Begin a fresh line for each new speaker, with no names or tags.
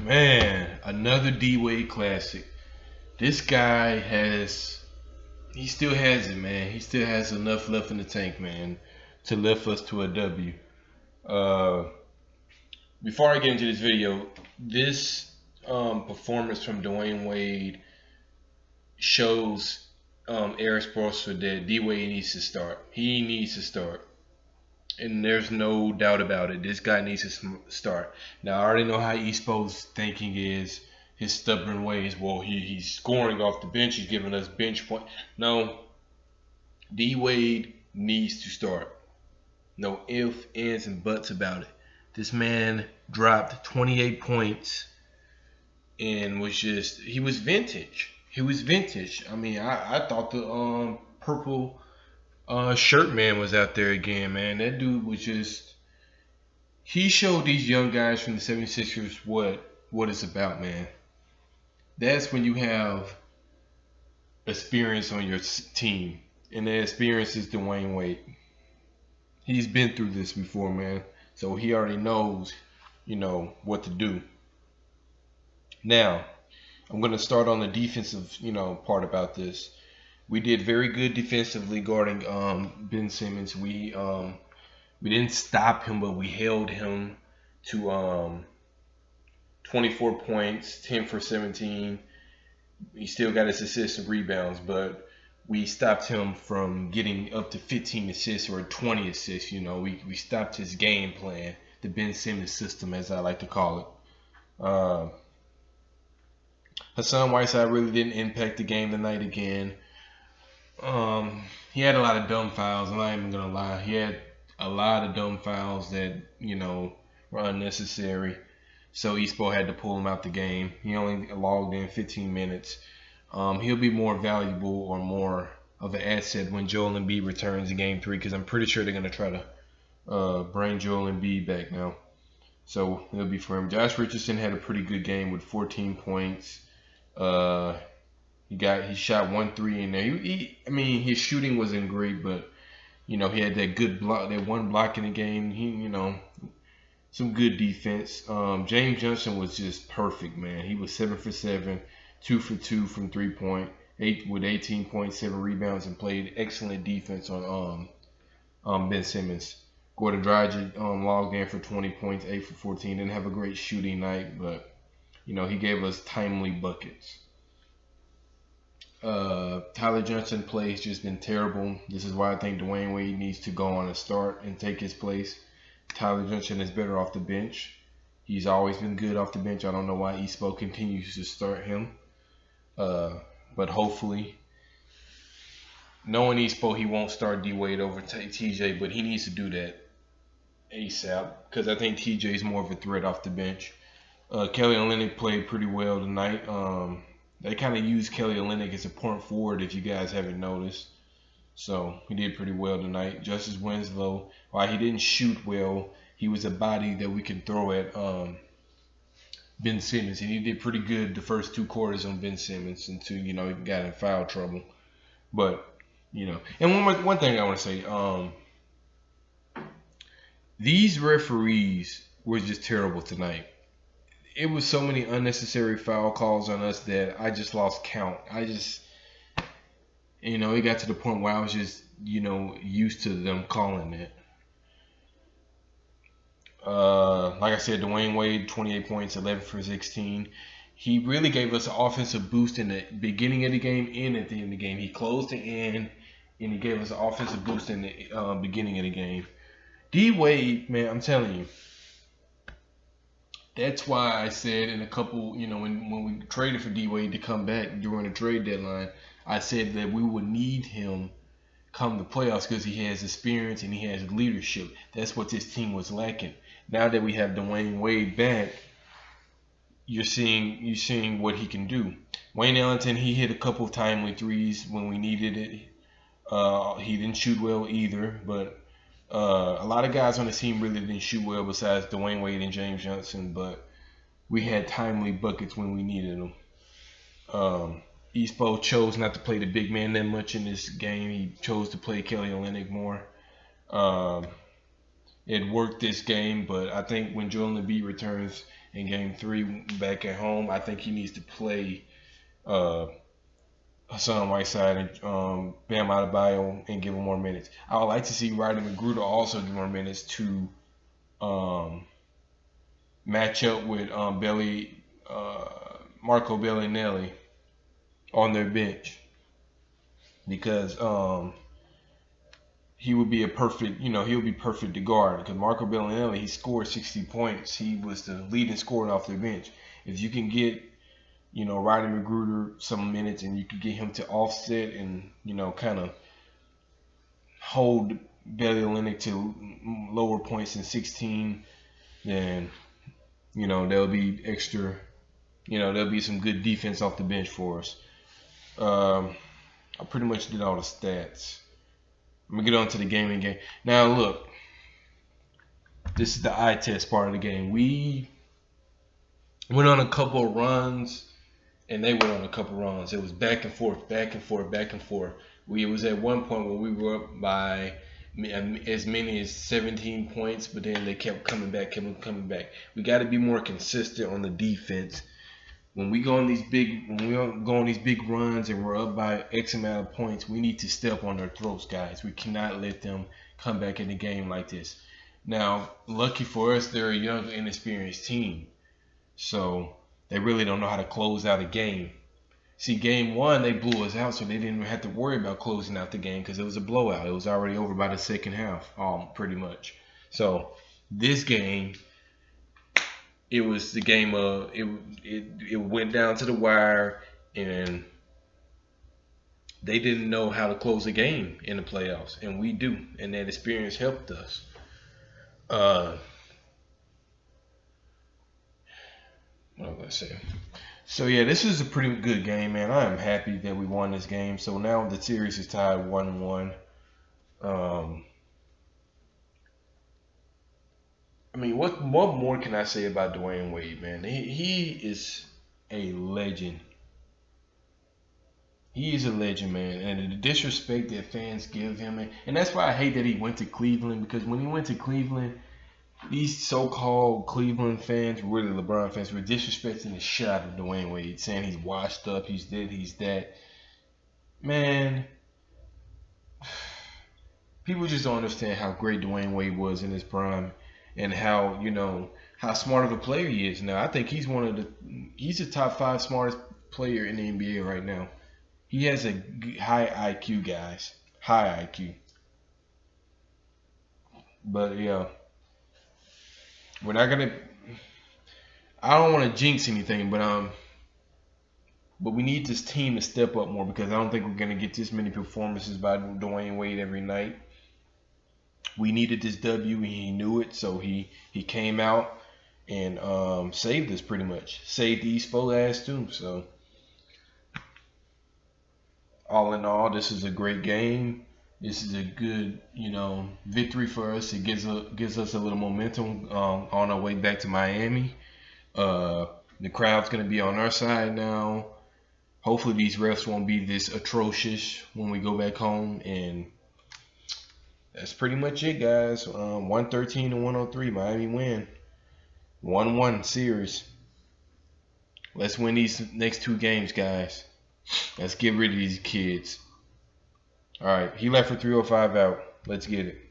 Man, another D Wade classic. This guy he still has it, man. He still has enough left in the tank, man, to lift us to a W. Uh, Before I get into this video, this performance from Dwayne Wade shows Eric Spoelstra that D Wade needs to start. He needs to start. And there's no doubt about it. This guy needs to start. Now, I already know how Espo's thinking is, his stubborn ways. Well, he's scoring off the bench. He's giving us bench point. No, D Wade needs to start. No ifs, ands, and buts about it. This man dropped 28 points and he was vintage. He was vintage. I mean, I thought the purple shirt man was out there again, man. That dude was he showed these young guys from the 76ers what it's about, man. That's when you have experience on your team, and that experience is Dwayne Wade. He's been through this before, man, so he already knows, what to do. Now, I'm going to start on the defensive, part about this. We did very good defensively guarding Ben Simmons. We didn't stop him, but we held him to 24 points, 10 for 17. He still got his assists and rebounds, but we stopped him from getting up to 15 assists or 20 assists. We stopped his game plan, the Ben Simmons system, as I like to call it. Hassan Whiteside really didn't impact the game tonight again. He had a lot of dumb fouls. I'm not even gonna lie. He had a lot of dumb fouls that were unnecessary. So Espo had to pull him out the game. He only logged in 15 minutes. He'll be more valuable or more of an asset when Joel Embiid returns in Game 3, because I'm pretty sure they're gonna try to bring Joel Embiid back now. So it'll be for him. Josh Richardson had a pretty good game with 14 points. He shot 1 3 in there. His shooting wasn't great, but he had that good block, that one block in the game. Some good defense. James Johnson was just perfect, man. He was 7 for 7, 2 for 2 from 3-point, with 18.7 rebounds, and played excellent defense on Ben Simmons. Gordon Dragic logged in for 20 points, 8 for 14. Didn't have a great shooting night, but he gave us timely buckets. Tyler Johnson plays just been terrible. This is why I think Dwayne Wade needs to go on and start and take his place. Tyler Johnson is better off the bench. He's always been good off the bench. I don't know why Espo continues to start him. But hopefully, knowing Espo, he won't start D Wade over TJ, but he needs to do that ASAP, because I think TJ is more of a threat off the bench. Kelly Olynyk played pretty well tonight. They kind of used Kelly Olynyk as a point forward, if you guys haven't noticed. So he did pretty well tonight. Justice Winslow, while he didn't shoot well, he was a body that we can throw at Ben Simmons, and he did pretty good the first 2 quarters on Ben Simmons until he got in foul trouble. But and one thing I want to say, these referees were just terrible tonight. It was so many unnecessary foul calls on us that I just lost count. It got to the point where I was just, used to them calling it. Like I said, Dwayne Wade, 28 points, 11 for 16. He really gave us an offensive boost in the beginning of the game and at the end of the game. He closed the end, and he gave us an offensive boost in the beginning of the game. D Wade, man, I'm telling you. That's why I said in a couple, when we traded for D Wade to come back during the trade deadline, I said that we would need him come to playoffs because he has experience and he has leadership. That's what this team was lacking. Now that we have Dwayne Wade back, you're seeing what he can do. Wayne Ellington, he hit a couple of timely threes when we needed it. He didn't shoot well either, but a lot of guys on the team really didn't shoot well besides Dwayne Wade and James Johnson, but we had timely buckets when we needed them. Espo chose not to play the big man that much in this game. He chose to play Kelly Olynyk more. it worked this game, but I think when Joel Embiid returns in Game 3 back at home, I think he needs to play Hassan Whiteside and Bam Adebayo and give him more minutes. I would like to see Rodney McGruder also give more minutes to match up with Marco Bellinelli on their bench, because he would be a perfect, he would be perfect to guard, because Marco Bellinelli, he scored 60 points. He was the leading scorer off their bench. If you can get, Rodney McGruder some minutes, and you can get him to offset and, kind of hold Bellinelli to lower points than 16, then, there'll be extra, there'll be some good defense off the bench for us. I pretty much did all the stats. I'm going to get on to the gaming game. Now, look. This is the eye test part of the game. We went on a couple of runs, and they went on a couple of runs. It was back and forth, back and forth, back and forth. It was at one point where we were up by as many as 17 points, but then they kept coming back, coming back. We got to be more consistent on the defense. When we go on these big runs and we're up by X amount of points, we need to step on their throats, guys. We cannot let them come back in the game like this. Now, lucky for us, they're a young, inexperienced team, so they really don't know how to close out a game. See, Game 1, they blew us out, so they didn't even have to worry about closing out the game because it was a blowout. It was already over by the second half, pretty much. So this game, it was the game of it went down to the wire, and they didn't know how to close a game in the playoffs, and we do, and that experience helped us. What was I gonna say? So yeah, this is a pretty good game, man. I am happy that we won this game. So now the series is tied 1-1. I mean, what more can I say about Dwayne Wade, man? He is a legend. He is a legend, man. And the disrespect that fans give him, and that's why I hate that he went to Cleveland, because when he went to Cleveland, these so-called Cleveland fans, really LeBron fans, were disrespecting the shit out of Dwayne Wade, saying he's washed up, he's this, he's that. Man, people just don't understand how great Dwayne Wade was in his prime, and how, how smart of a player he is now. I think he's he's the top 5 smartest player in the NBA right now. He has a high IQ, guys. High IQ. But yeah, we're not gonna. I don't want to jinx anything, but we need this team to step up more, because I don't think we're gonna get this many performances by Dwayne Wade every night. We needed this W, and he knew it, so he came out and saved us pretty much. Saved the East 4 ass too. So all in all, this is a great game. This is a good, victory for us. It gives us a little momentum on our way back to Miami. The crowd's gonna be on our side now. Hopefully these refs won't be this atrocious when we go back home. And that's pretty much it, guys. 113 to 103, Miami win. 1-1 series. Let's win these next 2 games, guys. Let's get rid of these kids. All right, he left for 305 out. Let's get it.